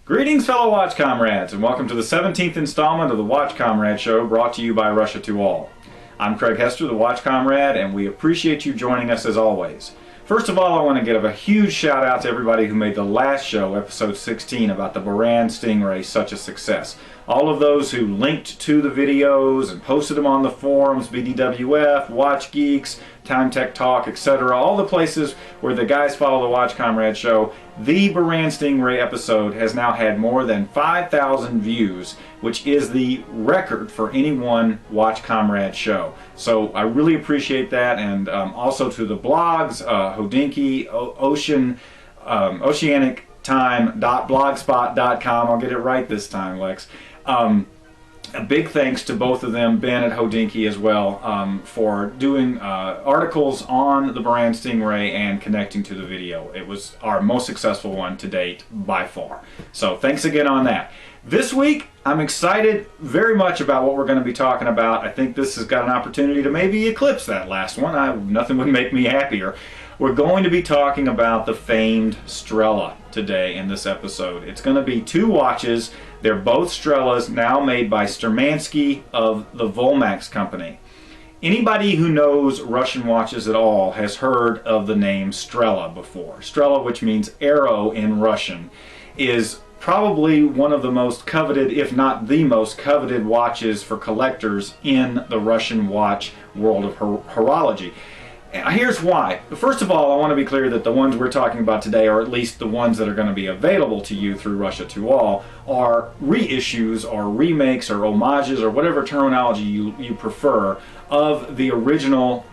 Greetings, fellow Watch Comrades, and welcome to the 17th installment of the Watch Komrade Show, brought to you by Russia to All. I'm Craig Hester, the Watch Comrade, and we appreciate you joining us as always. First of all, I want to give a huge shout out to everybody who made the last show, episode 16, about the Buran Stingray such a success. All of those who linked to the videos and posted them on the forums, BDWF, Watch Geeks, Time Tech Talk, etc., all the places where the guys follow the Watch Komrade Show. The Buran Stingray episode has now had more than 5,000 views, which is the record for any one Watch Komrade show. So I really appreciate that, and also to the blogs, Hodinky, oceanic.blogspot.com. I'll get it right this time, Lex. A big thanks to both of them, Ben at Hodinky as well, for doing articles on the Buran Stingray and connecting to the video. It was our most successful one to date by far. So thanks again on that. This week, I'm excited very much about what we're going to be talking about. I think this has got an opportunity to maybe eclipse that last one. Nothing would make me happier. We're going to be talking about the famed Strela today in this episode. It's going to be two watches. They're both Strelas, now made by Sturmanskie of the Volmax company. Anybody who knows Russian watches at all has heard of the name Strela before. Strela, which means arrow in Russian, is probably one of the most coveted, if not the most coveted watches for collectors in the Russian watch world of horology. Here's why. First of all, I want to be clear that the ones we're talking about today, or at least the ones that are going to be available to you through Russia to All, are reissues or remakes or homages or whatever terminology you prefer of the original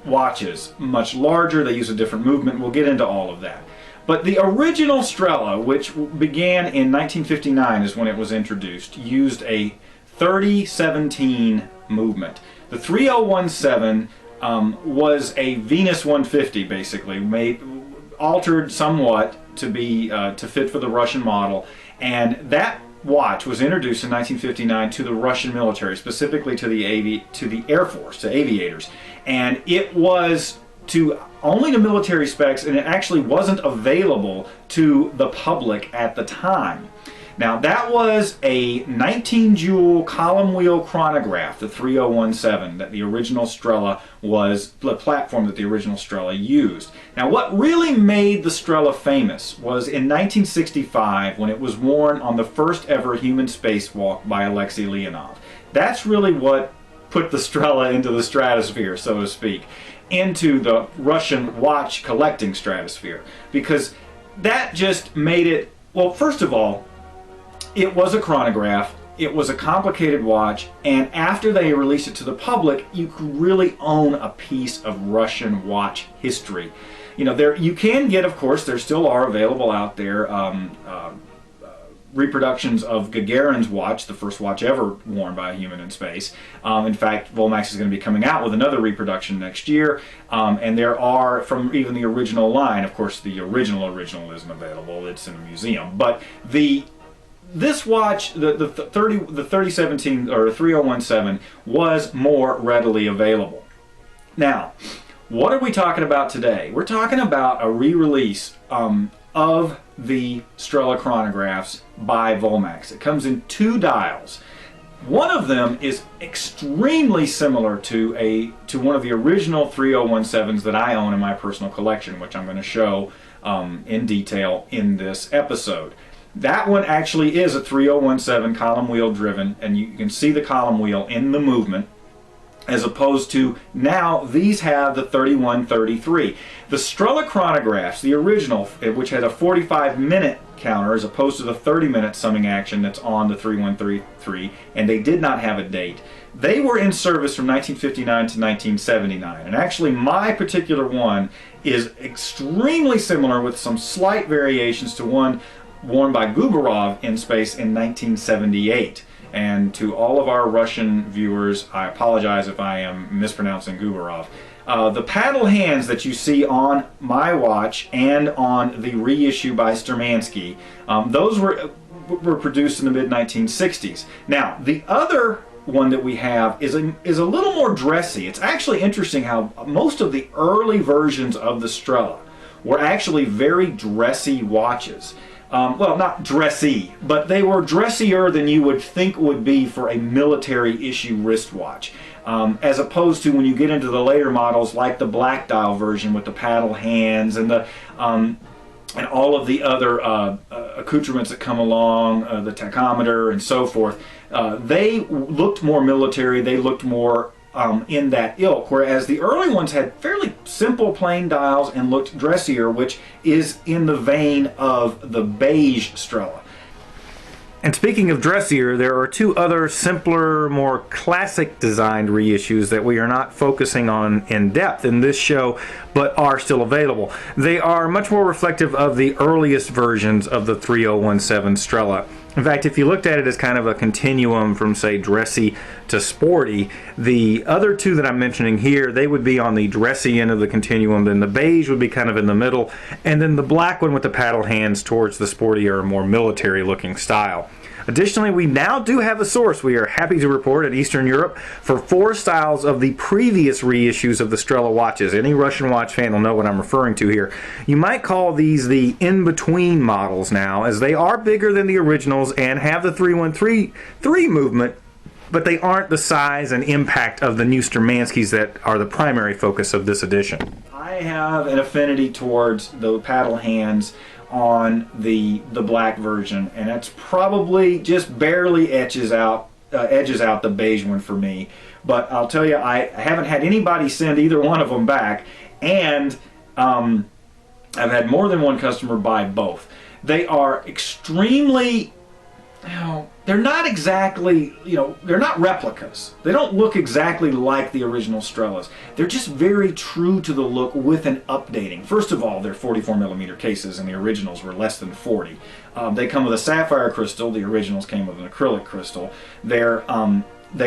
watches. Much larger, they use a different movement. We'll get into all of that. But the original Strela, which began in 1959 is when it was introduced, used a 30-17 movement. The 3017 was a Venus 150, basically, altered somewhat to be to fit for the Russian model, and that watch was introduced in 1959 to the Russian military, specifically to the Air Force, to aviators, and it was only to military specs, and it actually wasn't available to the public at the time. Now, that was a 19-jewel column wheel chronograph, the 3017, that the original Strela was, the platform that the original Strela used. Now, what really made the Strela famous was in 1965, when it was worn on the first ever human spacewalk by Aleksei Leonov. That's really what put the Strela into the stratosphere, so to speak, into the Russian watch collecting stratosphere, because that just made it, well, first of all, it was a chronograph, it was a complicated watch, and after they released it to the public, you could really own a piece of Russian watch history. You know, you can get, of course, there still are available out there, reproductions of Gagarin's watch, the first watch ever worn by a human in space. In fact, Volmax is going to be coming out with another reproduction next year, and there are, from even the original line, of course the original isn't available, it's in a museum, but this watch, the 3017 or 3017, was more readily available. Now, what are we talking about today? We're talking about a re-release of the Strela chronographs by Volmax. It comes in two dials. One of them is extremely similar to one of the original 3017s that I own in my personal collection, which I'm going to show in detail in this episode. That one actually is a 3017 column wheel driven, and you can see the column wheel in the movement, as opposed to now these have the 3133. The Strela chronographs, the original, which had a 45-minute counter as opposed to the 30-minute summing action that's on the 3133, and they did not have a date. They were in service from 1959 to 1979, and actually my particular one is extremely similar with some slight variations to one worn by Gubarov in space in 1978. And to all of our Russian viewers, I apologize if I am mispronouncing Gubarov. The paddle hands that you see on my watch and on the reissue by Sturmanskie, those were produced in the mid-1960s. Now, the other one that we have is a little more dressy. It's actually interesting how most of the early versions of the Strela were actually very dressy watches. well, not dressy, but they were dressier than you would think would be for a military issue wristwatch. As opposed to when you get into the later models like the black dial version with the paddle hands and the and all of the other accoutrements that come along, the tachometer and so forth, they looked more military, they looked more in that ilk, whereas the early ones had fairly simple plain dials and looked dressier, which is in the vein of the beige Strela. And speaking of dressier, there are two other simpler, more classic designed reissues that we are not focusing on in depth in this show, but are still available. They are much more reflective of the earliest versions of the 3017 Strela. In fact, if you looked at it as kind of a continuum from, say, dressy to sporty, the other two that I'm mentioning here, they would be on the dressy end of the continuum, then the beige would be kind of in the middle, and then the black one with the paddle hands towards the sportier, more military-looking style. Additionally, we now do have a source, we are happy to report, in Eastern Europe for 4 styles of the previous reissues of the Strela watches. Any Russian watch fan will know what I'm referring to here. You might call these the in-between models now, as they are bigger than the originals and have the 3133 movement, but they aren't the size and impact of the new Sturmanskies that are the primary focus of this edition. I have an affinity towards the paddle hands on the black version, and it's probably just barely edges out the beige one for me. But I'll tell you, I haven't had anybody send either one of them back, and I've had more than one customer buy both. They are extremely, they're not exactly, they're not replicas. They don't look exactly like the original Strelas. They're just very true to the look with an updating. First of all, they're 44mm cases, and the originals were less than 40. They come with a sapphire crystal. The originals came with an acrylic crystal. They're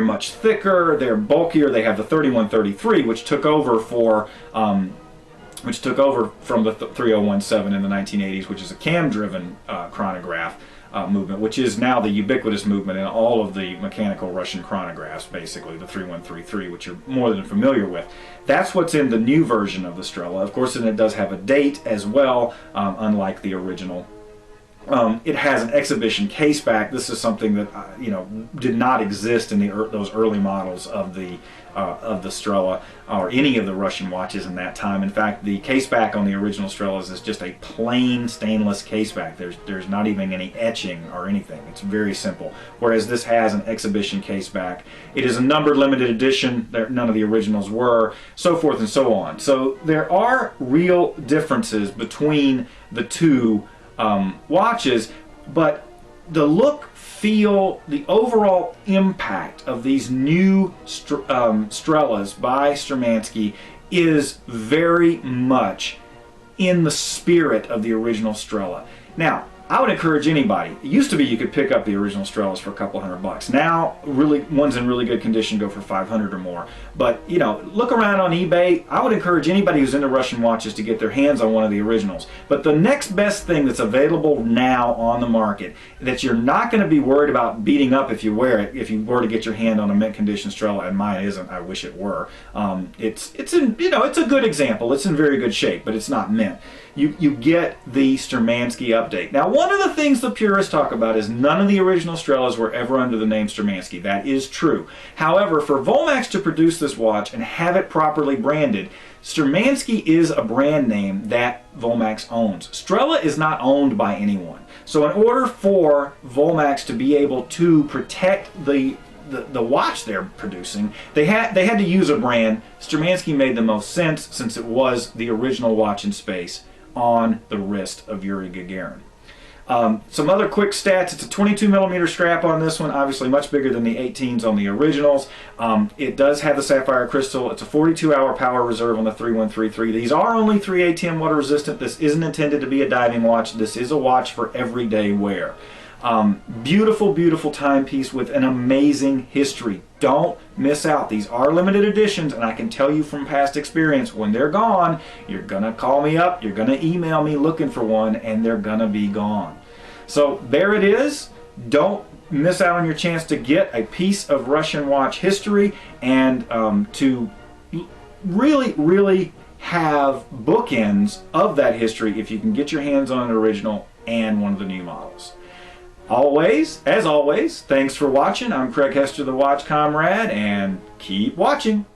much thicker. They're bulkier. They have the 3133, which took over from the 3017 in the 1980s, which is a cam-driven chronograph. Movement, which is now the ubiquitous movement in all of the mechanical Russian chronographs, basically, the 3133, which you're more than familiar with. That's what's in the new version of the Strela. Of course, and it does have a date as well, unlike the original. It has an exhibition caseback. This is something that did not exist in those early models of the Strela or any of the Russian watches in that time. In fact, the caseback on the original Strelas is just a plain stainless caseback. There's not even any etching or anything. It's very simple. Whereas this has an exhibition caseback. It is a numbered limited edition. None of the originals were, so forth and so on. So there are real differences between the two watches, but the look, feel, the overall impact of these new Strelas by Sturmanskie is very much in the spirit of the original Strela. Now, I would encourage anybody. It used to be you could pick up the original Strelas for a couple $100. Now, ones in really good condition go for 500 or more. But, look around on eBay. I would encourage anybody who's into Russian watches to get their hands on one of the originals. But the next best thing that's available now on the market that you're not going to be worried about beating up if you wear it, if you were to get your hand on a mint condition Strela, and mine isn't. I wish it were. It's a good example. It's in very good shape, but it's not mint. You get the Sturmanskie update. Now, one of the things the purists talk about is none of the original Strelas were ever under the name Sturmanskie. That is true. However, for Volmax to produce this watch and have it properly branded, Sturmanskie is a brand name that Volmax owns. Strela is not owned by anyone. So in order for Volmax to be able to protect the watch they're producing, they had to use a brand. Sturmanskie made the most sense since it was the original watch in space on the wrist of Yuri Gagarin. Some other quick stats. It's a 22mm strap on this one, obviously much bigger than the 18s on the originals. It does have the sapphire crystal. It's a 42-hour power reserve on the 3133. These are only 3 ATM water resistant. This isn't intended to be a diving watch. This is a watch for everyday wear. Beautiful, beautiful timepiece with an amazing history. Don't miss out. These are limited editions, and I can tell you from past experience, when they're gone, you're going to call me up, you're going to email me looking for one, and they're going to be gone. So there it is. Don't miss out on your chance to get a piece of Russian watch history and to really have bookends of that history if you can get your hands on an original and one of the new models. As always, thanks for watching. I'm Craig Hester, the Watch Comrade, and keep watching.